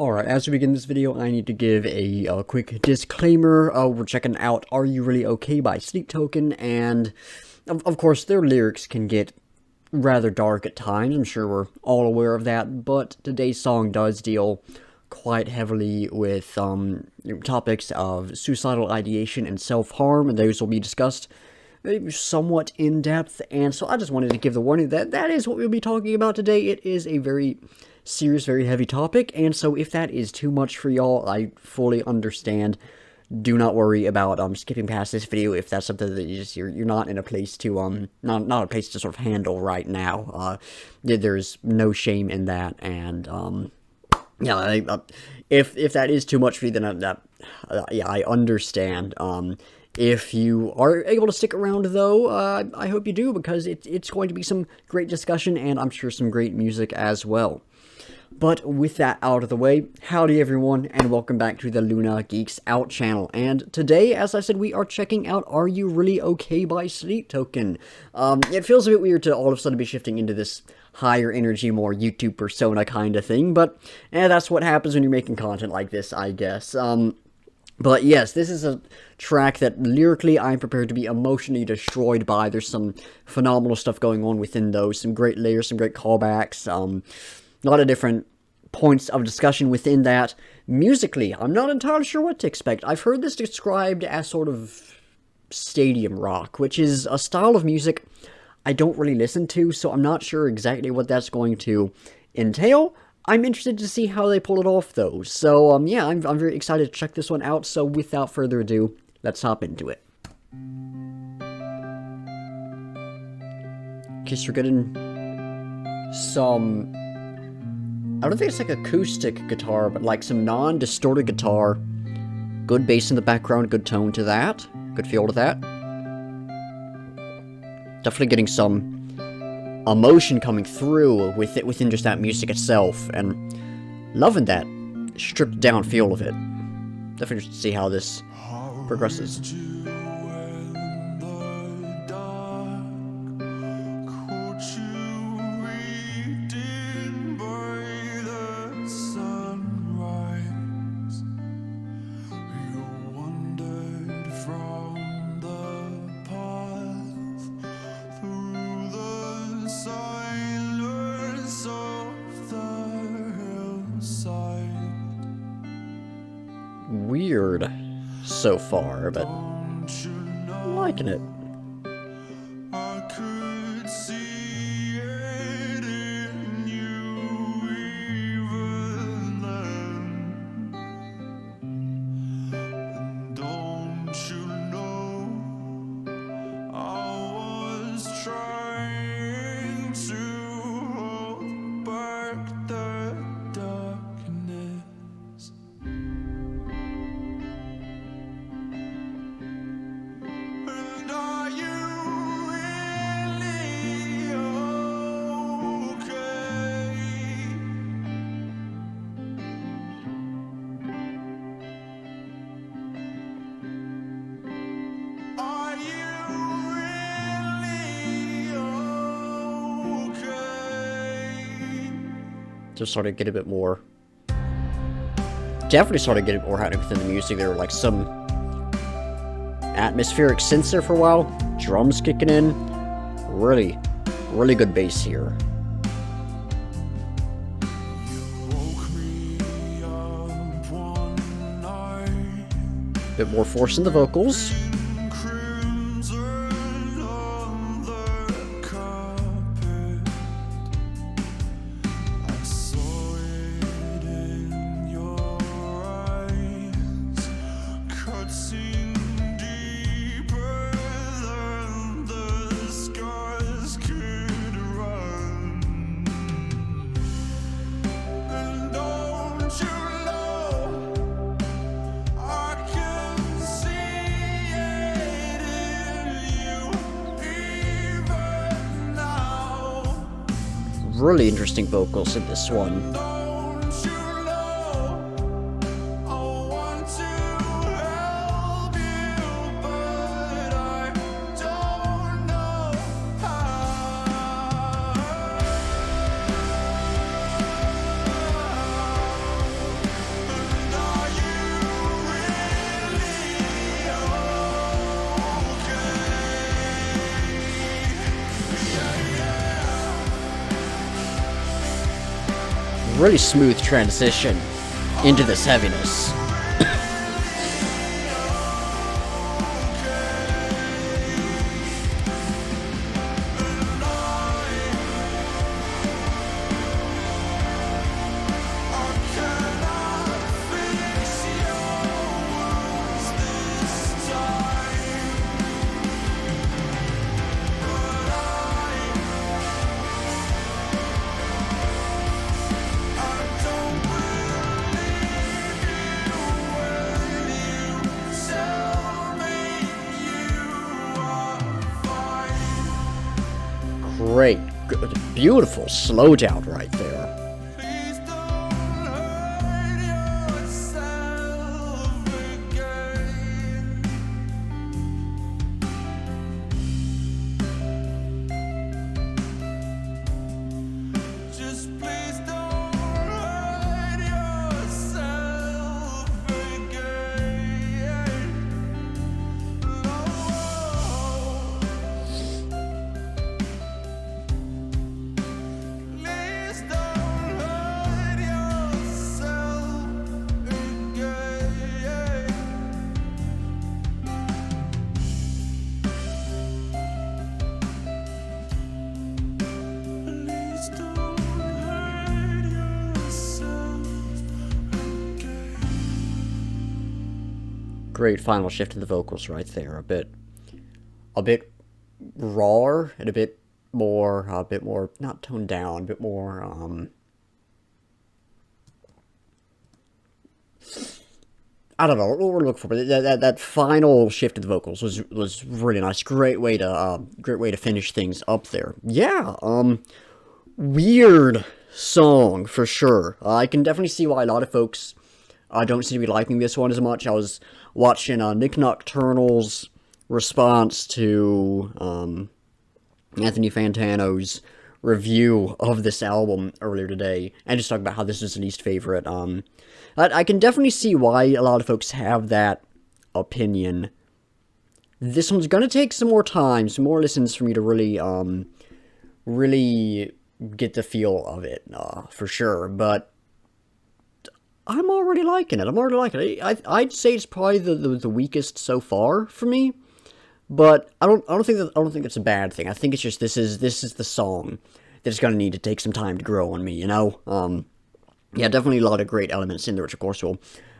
Alright, as we begin this video, I need to give a quick disclaimer. We're checking out Are You Really Okay by Sleep Token, and of course their lyrics can get rather dark at times. I'm sure we're all aware of that, but today's song does deal quite heavily with topics of suicidal ideation and self-harm, and those will be discussed somewhat in depth. And so I just wanted to give the warning that that is what we'll be talking about today. It is a very serious, very heavy topic, and so if that is too much for y'all, I fully understand. Do not worry about skipping past this video if that's something that you're not in a place to not a place to sort of handle right now. There's no shame in that, and yeah, if that is too much for you, then yeah, I understand. If you are able to stick around, though, I hope you do, because it's going to be some great discussion, and I'm sure some great music as well. But with that out of the way, howdy everyone, and welcome back to the Luna Geeks Out channel. And today, as I said, we are checking out Are You Really Okay by Sleep Token. It feels a bit weird to all of a sudden be shifting into this higher energy, more YouTube persona kind of thing, but that's what happens when you're making content like this, I guess. But yes, this is a track that lyrically I'm prepared to be emotionally destroyed by. There's some phenomenal stuff going on within those, some great layers, some great callbacks, a lot of different points of discussion within that. Musically, I'm not entirely sure what to expect. I've heard this described as sort of stadium rock, which is a style of music I don't really listen to, so I'm not sure exactly what that's going to entail. I'm interested to see how they pull it off, though. So, yeah, I'm very excited to check this one out. So, without further ado, let's hop into it. Okay, so we're getting some, I don't think it's like acoustic guitar, but like some non-distorted guitar. Good bass in the background, good tone to that. Good feel to that. Definitely getting some emotion coming through with it within just that music itself, and loving that stripped down feel of it. Definitely interested to see how this progresses. Weird so far, but I'm liking it. Just sort of get a bit more, definitely sort of get it more happening within the music. There were like some atmospheric synths there for a while, drums kicking in, really good bass here. Bit more force in the vocals. Really interesting vocals in this one. really smooth transition into this heaviness. Great, good, beautiful slowdown right there. Great final shift in the vocals right there. A bit raw and a bit more, not toned down, a bit more, I don't know what we're looking for, but that final shift in the vocals was really nice. Great way to finish things up there. Yeah, weird song for sure. I can definitely see why a lot of folks don't seem to be liking this one as much. I was watching Nick Nocturnal's response to Anthony Fantano's review of this album earlier today, and just talking about how this is his least favorite. I can definitely see why a lot of folks have that opinion. This one's gonna take some more time, some more listens for me to really get the feel of it, for sure, but I'm already liking it. I'd say it's probably the weakest so far for me, but I don't think it's a bad thing. I think it's just this is the song that's gonna need to take some time to grow on me, you know. Yeah, definitely a lot of great elements in there, which of course we'll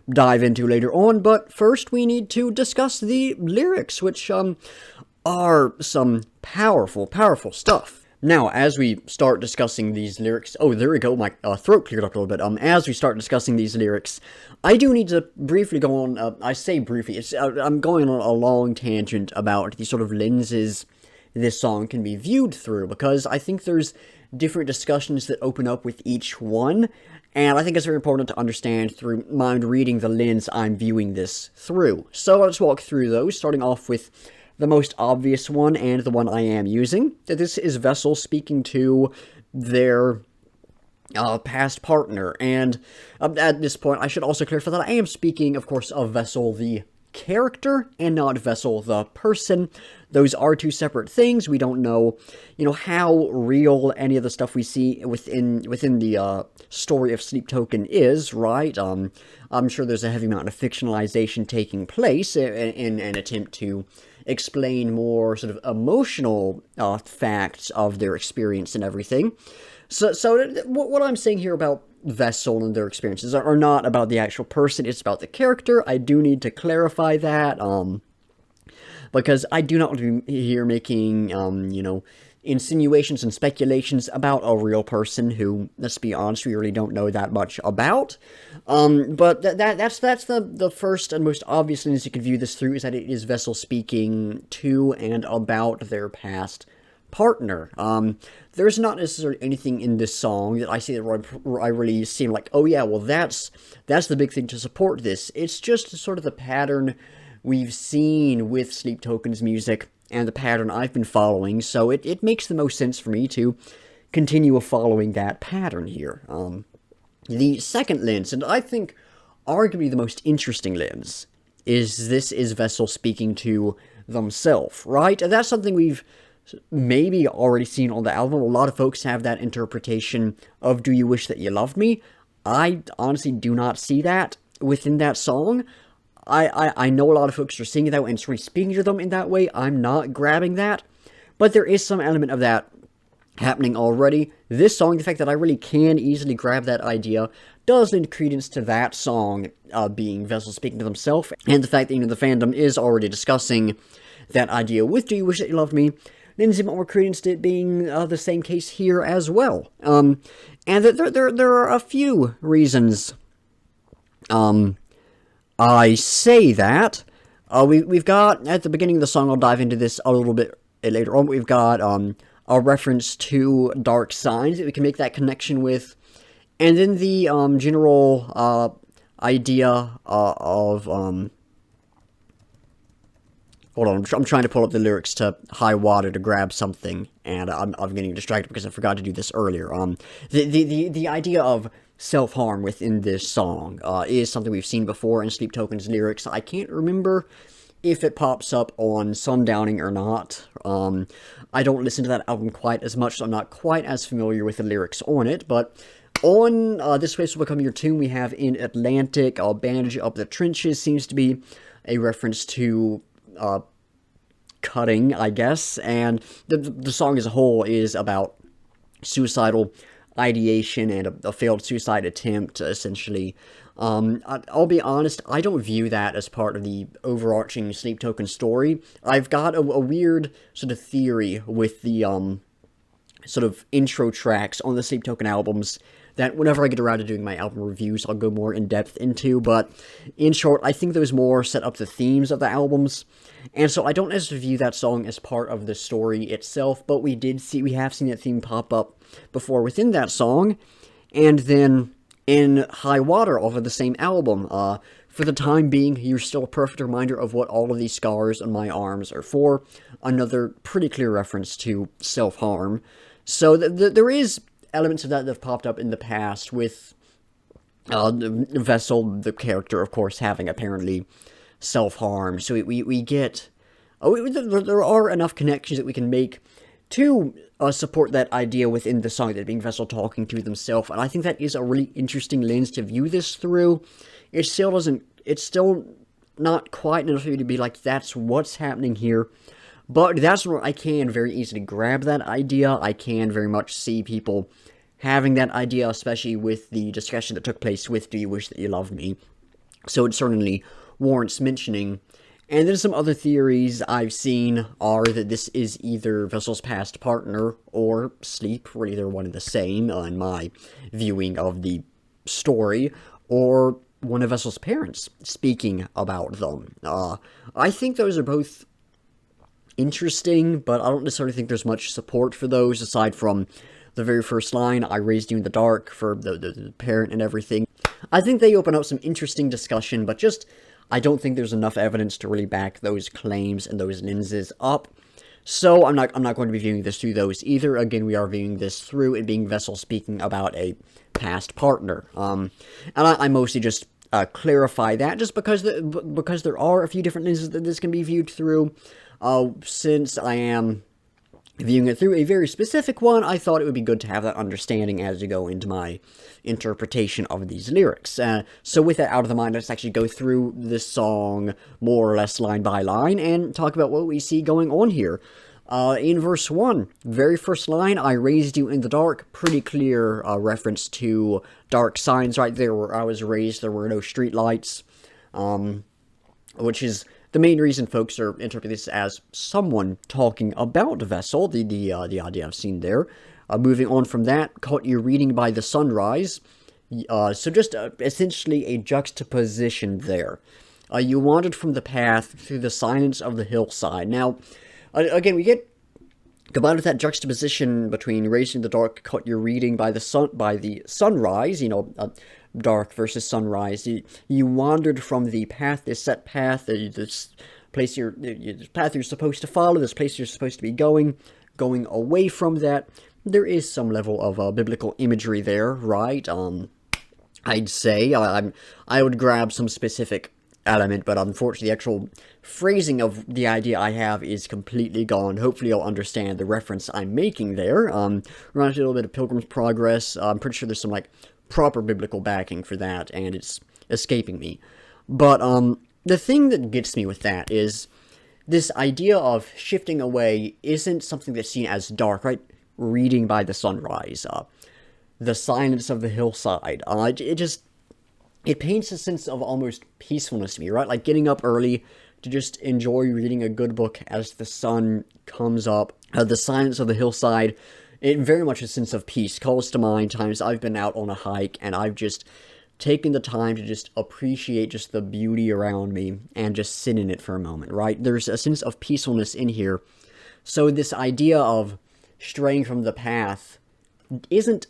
dive into later on. But first, we need to discuss the lyrics, which are some powerful stuff. Now, as we start discussing these lyrics... Oh, there we go, my throat cleared up a little bit. As we start discussing these lyrics, I do need to briefly go on... I say briefly, I'm going on a long tangent about the sort of lenses this song can be viewed through, because I think there's different discussions that open up with each one, and I think it's very important to understand through mind reading the lens I'm viewing this through. So let's walk through those, starting off with the most obvious one, and the one I am using. This is Vessel speaking to their past partner, and at this point I should also clarify that I am speaking, of course, of Vessel the character, and not Vessel the person. Those are two separate things. We don't know, how real any of the stuff we see within the story of Sleep Token is, right? I'm sure there's a heavy amount of fictionalization taking place in an attempt to explain more sort of emotional facts of their experience and everything. So what I'm saying here about Vessel and their experiences are not about the actual person, it's about the character. I do need to clarify that, because I do not want to be here making, insinuations and speculations about a real person who, let's be honest, we really don't know that much about. But that's the first and most obvious things you can view this through, is that it is Vessel speaking to and about their past partner. There's not necessarily anything in this song that I see that I really seem like, oh yeah, well that's the big thing to support this. It's just sort of the pattern we've seen with Sleep Token's music, and the pattern I've been following, so it makes the most sense for me to continue following that pattern here. The second lens, and I think arguably the most interesting lens, is Vessel speaking to themselves, right? And that's something we've maybe already seen on the album. A lot of folks have that interpretation of Do You Wish That You Loved Me. I honestly do not see that within that song. I know a lot of folks are seeing it that way and it's really speaking to them in that way. I'm not grabbing that. But there is some element of that happening already. This song, the fact that I really can easily grab that idea, does lend credence to that song being Vessel speaking to themselves, and the fact that, the fandom is already discussing that idea with Do You Wish That You Loved Me, lends more credence to it being the same case here as well. And there are a few reasons I say that. We've got, at the beginning of the song, I'll dive into this a little bit later on, we've got a reference to dark signs that we can make that connection with. And then the general idea of... hold on, I'm trying to pull up the lyrics to High Water to grab something, and I'm getting distracted because I forgot to do this earlier. The idea of self-harm within this song is something we've seen before in Sleep Token's lyrics. I can't remember if it pops up on Sundowning or not. I don't listen to that album quite as much, so I'm not quite as familiar with the lyrics on it, but on This Place Will Become Your Tomb, we have In Atlantic, Bandage Up the Trenches seems to be a reference to cutting, I guess, and the song as a whole is about suicidal ideation and a failed suicide attempt, essentially. I'll be honest, I don't view that as part of the overarching Sleep Token story. I've got a weird sort of theory with the sort of intro tracks on the Sleep Token albums that whenever I get around to doing my album reviews, I'll go more in depth into, but in short, I think those more set up the themes of the albums, and so I don't necessarily view that song as part of the story itself, but we have seen that theme pop up before within that song, and then in High Water off of the same album, for the time being, you're still a perfect reminder of what all of these scars on my arms are for, another pretty clear reference to self-harm. So there is elements of that have popped up in the past with Vessel, the character, of course, having apparently self-harm. So we get... there are enough connections that we can make to support that idea within the song, that being Vessel talking to themselves, and I think that is a really interesting lens to view this through. It's still not quite enough for you to be like, that's what's happening here, but that's where I can very easily grab that idea. I can very much see people having that idea, especially with the discussion that took place with Do You Wish That You Loved Me, so it certainly warrants mentioning. And then some other theories I've seen are that this is either Vessel's past partner or Sleep, or either one and the same in my viewing of the story, or one of Vessel's parents speaking about them. I think those are both interesting, but I don't necessarily think there's much support for those, aside from the very first line, I raised you in the dark, for the parent and everything. I think they open up some interesting discussion, but just... I don't think there's enough evidence to really back those claims and those lenses up. So I'm not going to be viewing this through those either. Again, we are viewing this through it being Vessel speaking about a past partner. And I mostly just clarify that just because there are a few different lenses that this can be viewed through. Since I am viewing it through a very specific one, I thought it would be good to have that understanding as you go into my interpretation of these lyrics. So with that out of the mind, let's actually go through this song more or less line by line and talk about what we see going on here. In verse 1, very first line, I raised you in the dark, pretty clear reference to dark signs right there. Where I was raised, there were no street lights, which is the main reason folks are interpreting this as someone talking about Vessel, the idea I've seen there. Moving on from that, caught you reading by the sunrise. So just essentially a juxtaposition there. You wandered from the path through the silence of the hillside. Now, again, we get combined with that juxtaposition between raising the dark, caught you reading by the sunrise, dark versus sunrise. You wandered from the path, this set path, this place the path you're supposed to follow, this place you're supposed to be going away from that. There is some level of biblical imagery there, right? I'd say I would grab some specific element, but unfortunately the actual phrasing of the idea I have is completely gone. Hopefully you'll understand the reference I'm making there. Reminds me a little bit of Pilgrim's Progress. I'm pretty sure there's some, like, proper biblical backing for that, and it's escaping me. But, the thing that gets me with that is this idea of shifting away isn't something that's seen as dark, right? Reading by the sunrise, the silence of the hillside. It paints a sense of almost peacefulness to me, right? Like getting up early to just enjoy reading a good book as the sun comes up. The silence of the hillside, it very much a sense of peace calls to mind times I've been out on a hike and I've just taken the time to just appreciate just the beauty around me and just sit in it for a moment, right? There's a sense of peacefulness in here. So this idea of straying from the path isn't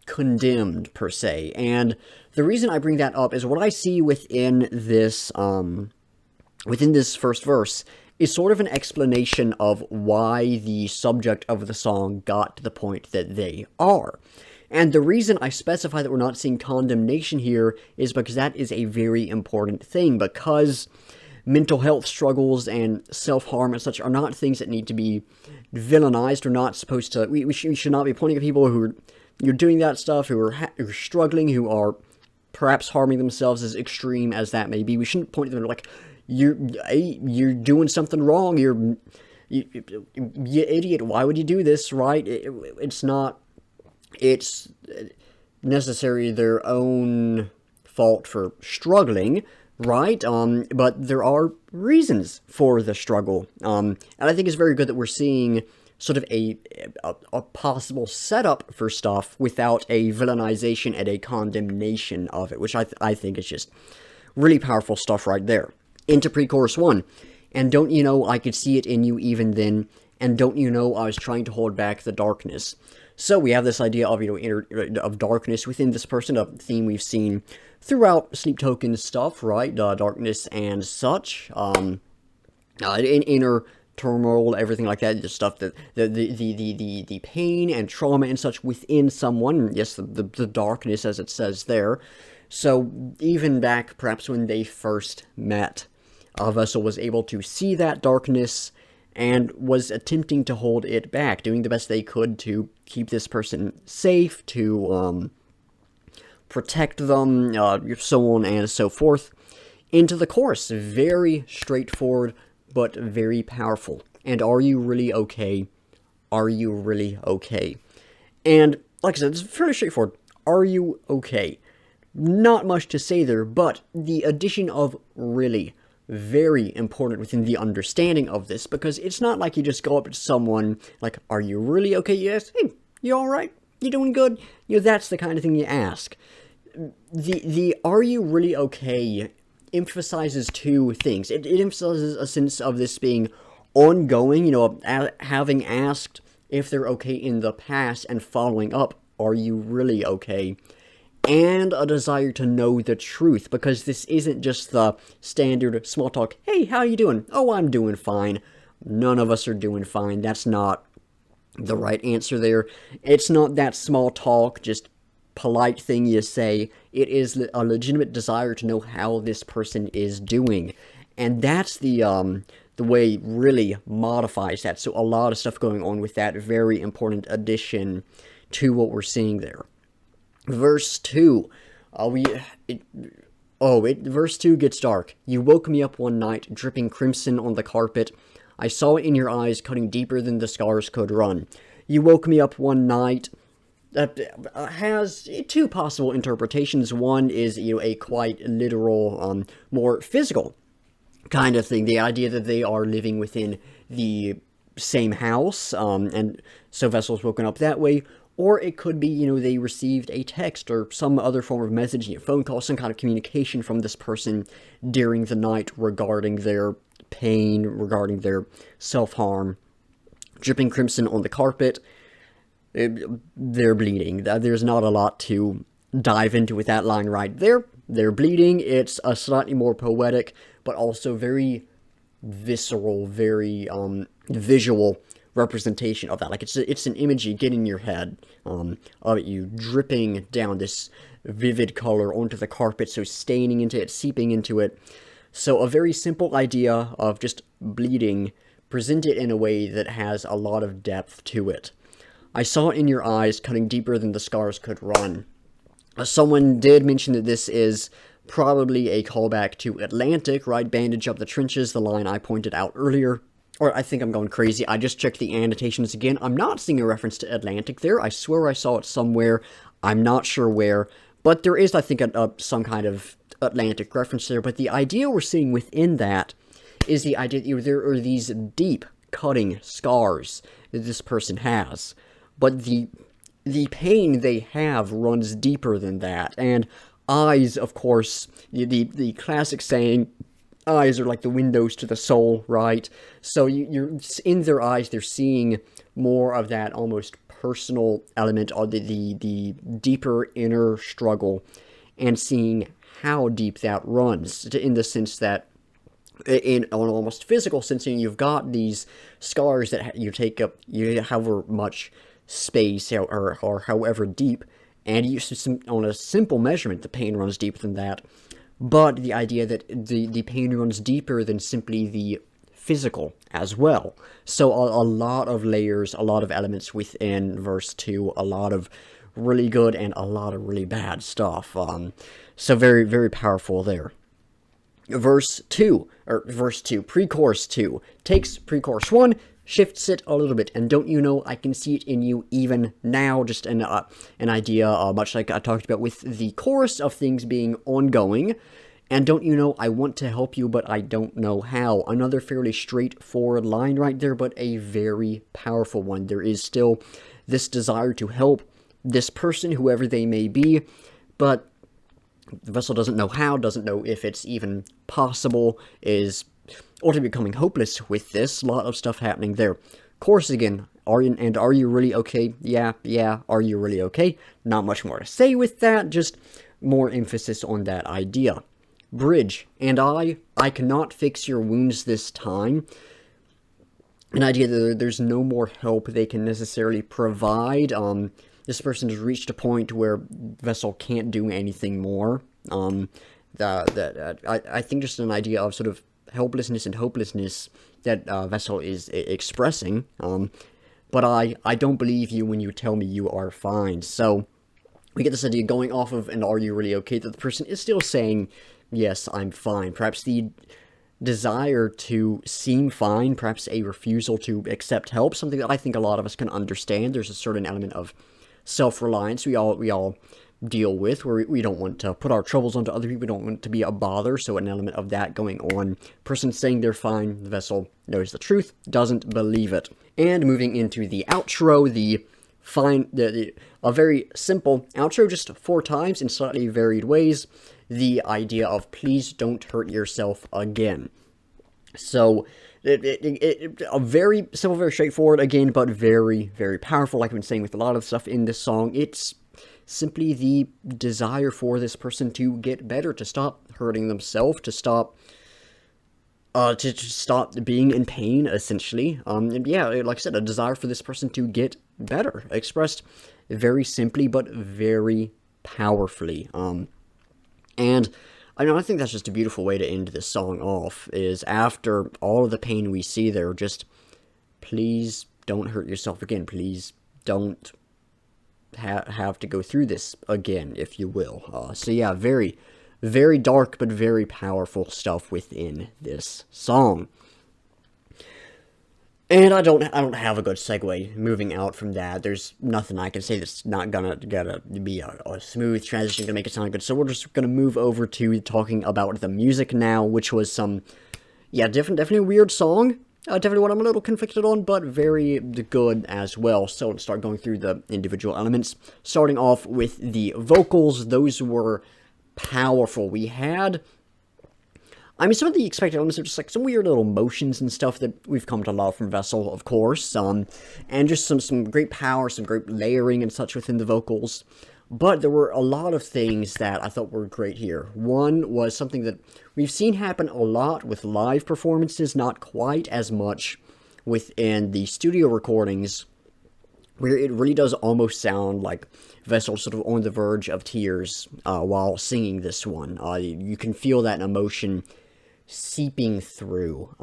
condemned per se, and the reason I bring that up is what I see within this first verse is sort of an explanation of why the subject of the song got to the point that they are. And the reason I specify that we're not seeing condemnation here is because that is a very important thing, because mental health struggles and self-harm and such are not things that need to be villainized. We're not supposed to, we should not be pointing at people who are doing that stuff, who are struggling, who are perhaps harming themselves, as extreme as that may be. We shouldn't point at them like, you're doing something wrong, you idiot, why would you do this, right? It's necessarily their own fault for struggling, right? But there are reasons for the struggle. And I think it's very good that we're seeing sort of a possible setup for stuff without a villainization and a condemnation of it, which I think is just really powerful stuff right there. Into pre-chorus 1. And don't you know I could see it in you even then, and don't you know I was trying to hold back the darkness. So we have this idea of, of darkness within this person, a theme we've seen throughout Sleep Token stuff, right? Darkness and such, inner turmoil, everything like that, the stuff that the pain and trauma and such within someone. Yes, the darkness, as it says there. So even back perhaps when they first met, Vessel was able to see that darkness and was attempting to hold it back, doing the best they could to keep this person safe, to protect them, so on and so forth. Into the chorus, very straightforward, but very powerful. And are you really okay? Are you really okay? And like I said, it's fairly straightforward. Are you okay? Not much to say there, but the addition of really, very important within the understanding of this, because it's not like you just go up to someone like, are you really okay? Yes. Hey, you alright? You doing good? That's the kind of thing you ask. The are you really okay emphasizes two things. It emphasizes a sense of this being ongoing, having asked if they're okay in the past and following up, are you really okay? And a desire to know the truth, because this isn't just the standard small talk, hey, how you doing? Oh, I'm doing fine. None of us are doing fine. That's not the right answer there. It's not that small talk, just polite thing you say. It is a legitimate desire to know how this person is doing. And that's the way really modifies that. So a lot of stuff going on with that very important addition to what we're seeing there. Verse 2, verse 2 gets dark. You woke me up one night, dripping crimson on the carpet. I saw it in your eyes, cutting deeper than the scars could run. You woke me up one night. That has two possible interpretations. One is, a quite literal, more physical kind of thing. The idea that they are living within the same house, and so Vessel's woken up that way. Or it could be, they received a text or some other form of message, phone call, some kind of communication from this person during the night regarding their pain, regarding their self-harm. Dripping crimson on the carpet. They're bleeding. There's not a lot to dive into with that line right there. They're bleeding. It's a slightly more poetic, but also very visceral, very visual representation of that. Like, it's an image you get in your head of it, you dripping down this vivid color onto the carpet, so staining into it, seeping into it. So a very simple idea of just bleeding, presented in a way that has a lot of depth to it. I saw it in your eyes, cutting deeper than the scars could run. Someone did mention that this is probably a callback to Atlantic, right? Bandage up the trenches, the line I pointed out earlier. Or I think I'm going crazy. I just checked the annotations again. I'm not seeing a reference to Atlantic there. I swear I saw it somewhere. I'm not sure where. But there is, I think, some kind of Atlantic reference there. But the idea we're seeing within that is the idea that there are these deep cutting scars that this person has. But the pain they have runs deeper than that. And eyes, of course, the classic saying, eyes are like the windows to the soul, right? So you're in their eyes, they're seeing more of that almost personal element of the deeper inner struggle, and seeing how deep that runs, in the sense that in an almost physical sense, you've got these scars that you take up however much space or however deep, and on a simple measurement, the pain runs deeper than that. But the idea that the pain runs deeper than simply the physical as well. So a lot of layers, a lot of elements within verse 2, a lot of really good and a lot of really bad stuff. So very, very powerful there. Verse 2, pre-chorus 2, takes pre-chorus 1, shifts it a little bit, and don't you know, I can see it in you even now, just an idea, much like I talked about with the chorus of things being ongoing, and don't you know, I want to help you, but I don't know how. Another fairly straightforward line right there, but a very powerful one. There is still this desire to help this person, whoever they may be, but the vessel doesn't know how, doesn't know if it's even possible, is ultimately becoming hopeless with this. A lot of stuff happening there. Chorus again, are you really okay? Yeah, are you really okay? Not much more to say with that, just more emphasis on that idea. Bridge, and I cannot fix your wounds this time. An idea that there's no more help they can necessarily provide. This person has reached a point where Vessel can't do anything more. I think just an idea of sort of helplessness and hopelessness that Vessel is expressing. But I don't believe you when you tell me you are fine. So we get this idea going off of, and are you really okay, that the person is still saying, yes, I'm fine. Perhaps the desire to seem fine, perhaps a refusal to accept help, something that I think a lot of us can understand. There's a certain element of self-reliance we all deal with, where we don't want to put our troubles onto other people, we don't want to be a bother, so an element of that going on. Person saying they're fine, the vessel knows the truth, doesn't believe it. And moving into the outro, a very simple outro, just 4 times in slightly varied ways, the idea of please don't hurt yourself again. So, a very simple, very straightforward, again, but very, very powerful. Like I've been saying with a lot of stuff in this song, it's simply the desire for this person to get better, to stop hurting themselves, to stop being in pain, essentially. And yeah, like I said, a desire for this person to get better, expressed very simply, but very powerfully. And I think that's just a beautiful way to end this song off, is after all of the pain we see there, just please don't hurt yourself again. Please don't have to go through this again, if you will. So yeah, very, very dark, but very powerful stuff within this song. And I don't have a good segue moving out from that. There's nothing I can say that's not gonna be a smooth transition, gonna make it sound good. So we're just gonna move over to talking about the music now, which was definitely a weird song. Definitely one I'm a little conflicted on, but very good as well. So let's start going through the individual elements. Starting off with the vocals, those were powerful. We had, some of the expected elements are just like some weird little motions and stuff that we've come to love from Vessel, of course, and just some great power, some great layering and such within the vocals. But there were a lot of things that I thought were great here. One was something that we've seen happen a lot with live performances, not quite as much within the studio recordings, where it really does almost sound like Vessel sort of on the verge of tears while singing this one. You can feel that emotion seeping through,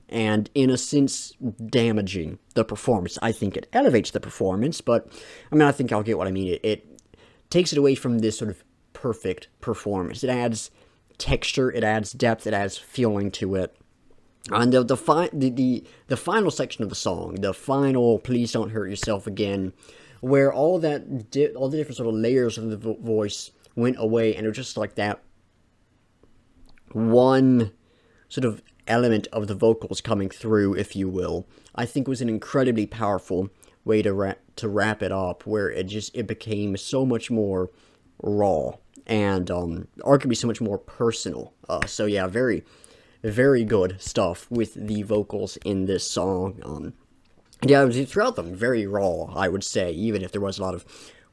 and in a sense damaging the performance. I think it elevates the performance, but I mean, I think I'll get what I mean. It takes it away from this sort of perfect performance. It adds texture, it adds depth, it adds feeling to it. And the final section of the song, the final "Please Don't Hurt Yourself Again," where all the different sort of layers of the voice went away, and it was just like that one sort of element of the vocals coming through, if you will, I think was an incredibly powerful way to wrap it up, where it became so much more raw and arguably so much more personal. So yeah, very, very good stuff with the vocals in this song. Yeah, throughout them, very raw, I would say, even if there was a lot of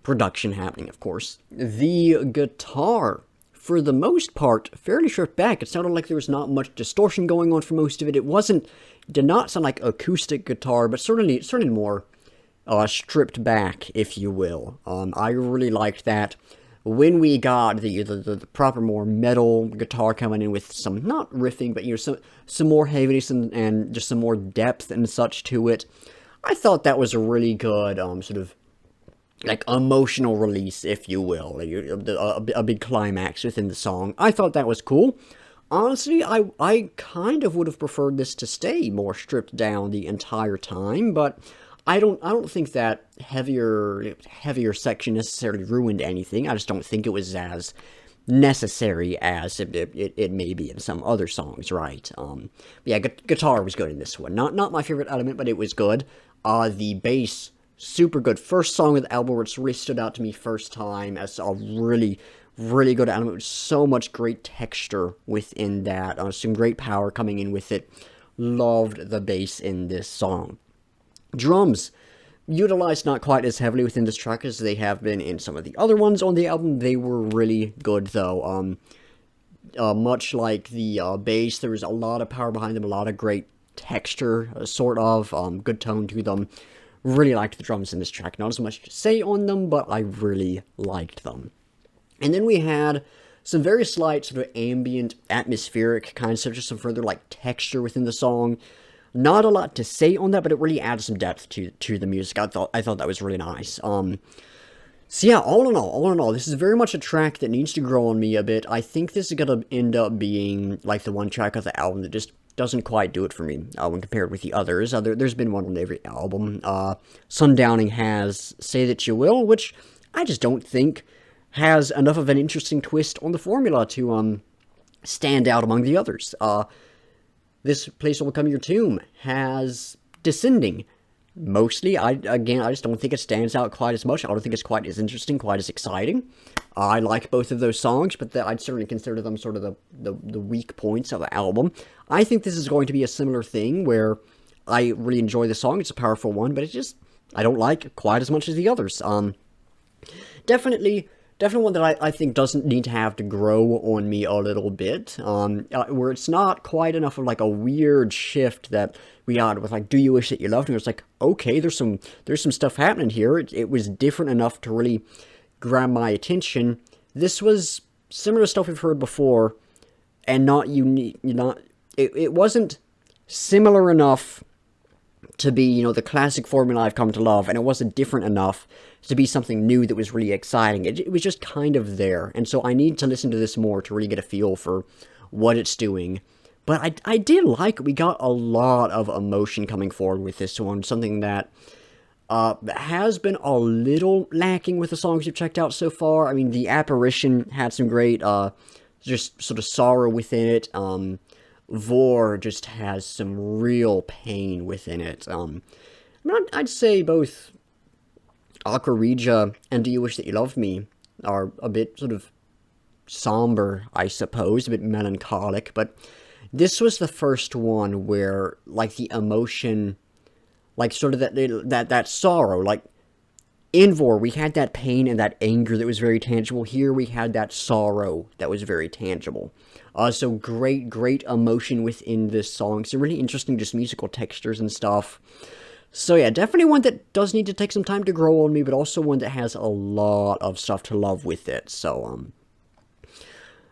production happening, of course. The guitar, for the most part, fairly stripped back. It sounded like there was not much distortion going on for most of it. It did not sound like acoustic guitar, but certainly more stripped back, if you will. I really liked that. When we got the proper more metal guitar coming in with some, not riffing, but some more heaviness and just some more depth and such to it, I thought that was a really good sort of like emotional release, if you will, a big climax within the song. I thought that was cool. Honestly, I kind of would have preferred this to stay more stripped down the entire time, but I don't think that heavier section necessarily ruined anything. I just don't think it was as necessary as it may be in some other songs, right? Yeah, guitar was good in this one. Not my favorite element, but it was good. The bass, super good. First song of the album where it's really stood out to me first time as a really, really good element with so much great texture within that. Some great power coming in with it. Loved the bass in this song. Drums, utilized not quite as heavily within this track as they have been in some of the other ones on the album. They were really good, though. Much like the bass, there was a lot of power behind them, a lot of great texture, sort of, good tone to them. Really liked the drums in this track. Not as much to say on them, but I really liked them. And then we had some very slight sort of ambient, atmospheric kind of stuff, just some further like texture within the song. Not a lot to say on that, but it really adds some depth to the music. I thought that was really nice. So yeah, all in all, this is very much a track that needs to grow on me a bit. I think this is gonna end up being like the one track of the album that just doesn't quite do it for me when compared with the others. There's been one on every album. Sundowning has Say That You Will, which I just don't think has enough of an interesting twist on the formula to stand out among the others. This Place Will Become Your Tomb has Descending. Mostly, I just don't think it stands out quite as much. I don't think it's quite as interesting, quite as exciting. I like both of those songs, but I'd certainly consider them sort of the weak points of the album. I think this is going to be a similar thing, where I really enjoy the song. It's a powerful one, but I don't like quite as much as the others. Definitely one that I think doesn't need to have to grow on me a little bit, where it's not quite enough of like a weird shift that we got with like Do You Wish That You Loved Me. It's like, okay, there's some stuff happening here. It was different enough to really grab my attention. This was similar stuff we've heard before, and not unique. It wasn't similar enough to be, the classic formula I've come to love, and it wasn't different enough to be something new that was really exciting. It was just kind of there, and so I need to listen to this more to really get a feel for what it's doing. But I did like we got a lot of emotion coming forward with this one, something that has been a little lacking with the songs you've checked out so far. I mean, The Apparition had some great, just sort of sorrow within it. Vor just has some real pain within it. I'd say both Aqua Regia and Do You Wish That You Loved Me are a bit sort of somber, I suppose, a bit melancholic, but this was the first one where, like, the emotion, like, sort of that sorrow, like, in Vor, we had that pain and that anger that was very tangible. Here, we had that sorrow that was very tangible. So great emotion within this song. Some really interesting just musical textures and stuff. So yeah, definitely one that does need to take some time to grow on me, but also one that has a lot of stuff to love with it. So,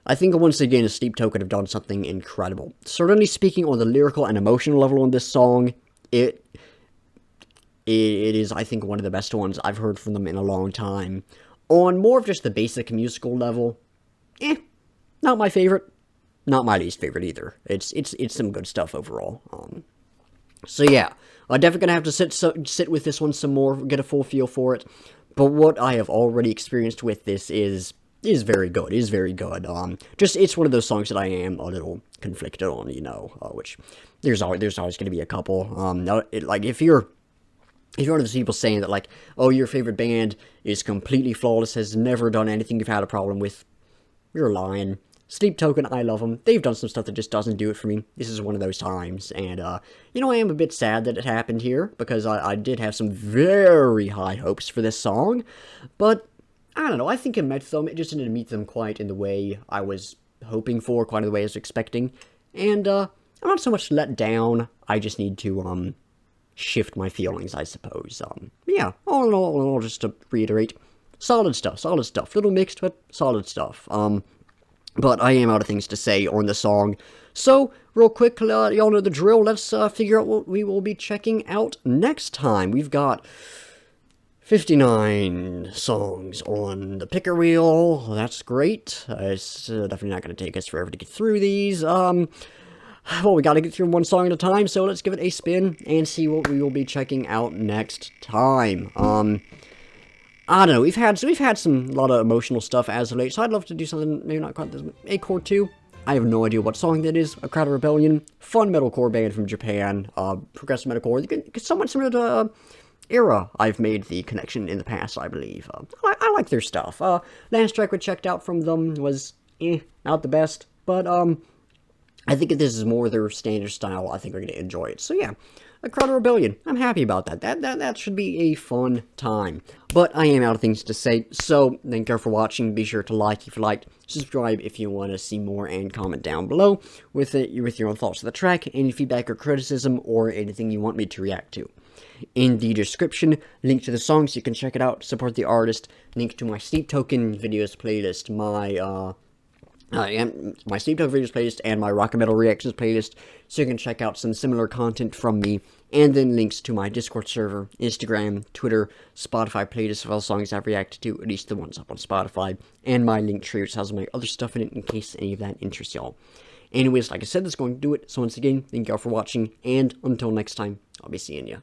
I think once again, Sleep Token have done something incredible. Certainly speaking on the lyrical and emotional level on this song, it is, I think, one of the best ones I've heard from them in a long time. On more of just the basic musical level, not my favorite, not my least favorite either. It's some good stuff overall. So yeah, I'm definitely gonna have to sit with this one some more, get a full feel for it. But what I have already experienced with this is very good. Is very good. Just it's one of those songs that I am a little conflicted on, which there's always going to be a couple. Like if you're one of those people saying that, like, oh, your favorite band is completely flawless, has never done anything you've had a problem with, you're lying. Sleep Token, I love them. They've done some stuff that just doesn't do it for me. This is one of those times, and, I am a bit sad that it happened here, because I did have some very high hopes for this song, but, I don't know, I think it met them. It just didn't meet them quite in the way I was hoping for, quite in the way I was expecting, and, I'm not so much let down, I just need to, shift my feelings, I suppose. Yeah, all in all, just to reiterate, solid stuff, little mixed, but solid stuff. But I am out of things to say on the song, so, real quick, y'all know the drill, let's, figure out what we will be checking out next time. We've got 59 songs on the picker wheel, that's great. It's definitely not going to take us forever to get through these. Well, we gotta get through one song at a time, so let's give it a spin and see what we will be checking out next time. I don't know, we've had some a lot of emotional stuff as of late, so I'd love to do something maybe not quite this. Acor 2, I have no idea what song that is. A Crowd of Rebellion, fun metalcore band from Japan, progressive metalcore, somewhat similar to Era. I've made the connection in the past, I believe. I like their stuff. Last track we checked out from them was not the best, but I think if this is more their standard style, I think we're going to enjoy it. So yeah, A Crowd of Rebellion. I'm happy about that. That should be a fun time. But I am out of things to say, so thank you for watching. Be sure to like if you liked, subscribe if you want to see more, and comment down below with your own thoughts of the track, any feedback or criticism, or anything you want me to react to. In the description, link to the song so you can check it out, support the artist, link to my Sleep Token videos playlist, my Sleep Token videos playlist, and my Rock and Metal Reactions playlist, so you can check out some similar content from me, and then links to my Discord server, Instagram, Twitter, Spotify playlist of all songs I've reacted to, at least the ones up on Spotify, and my link tree, which has my other stuff in it, in case any of that interests y'all. Anyways, like I said, that's going to do it, so once again, thank y'all for watching, and until next time, I'll be seeing ya.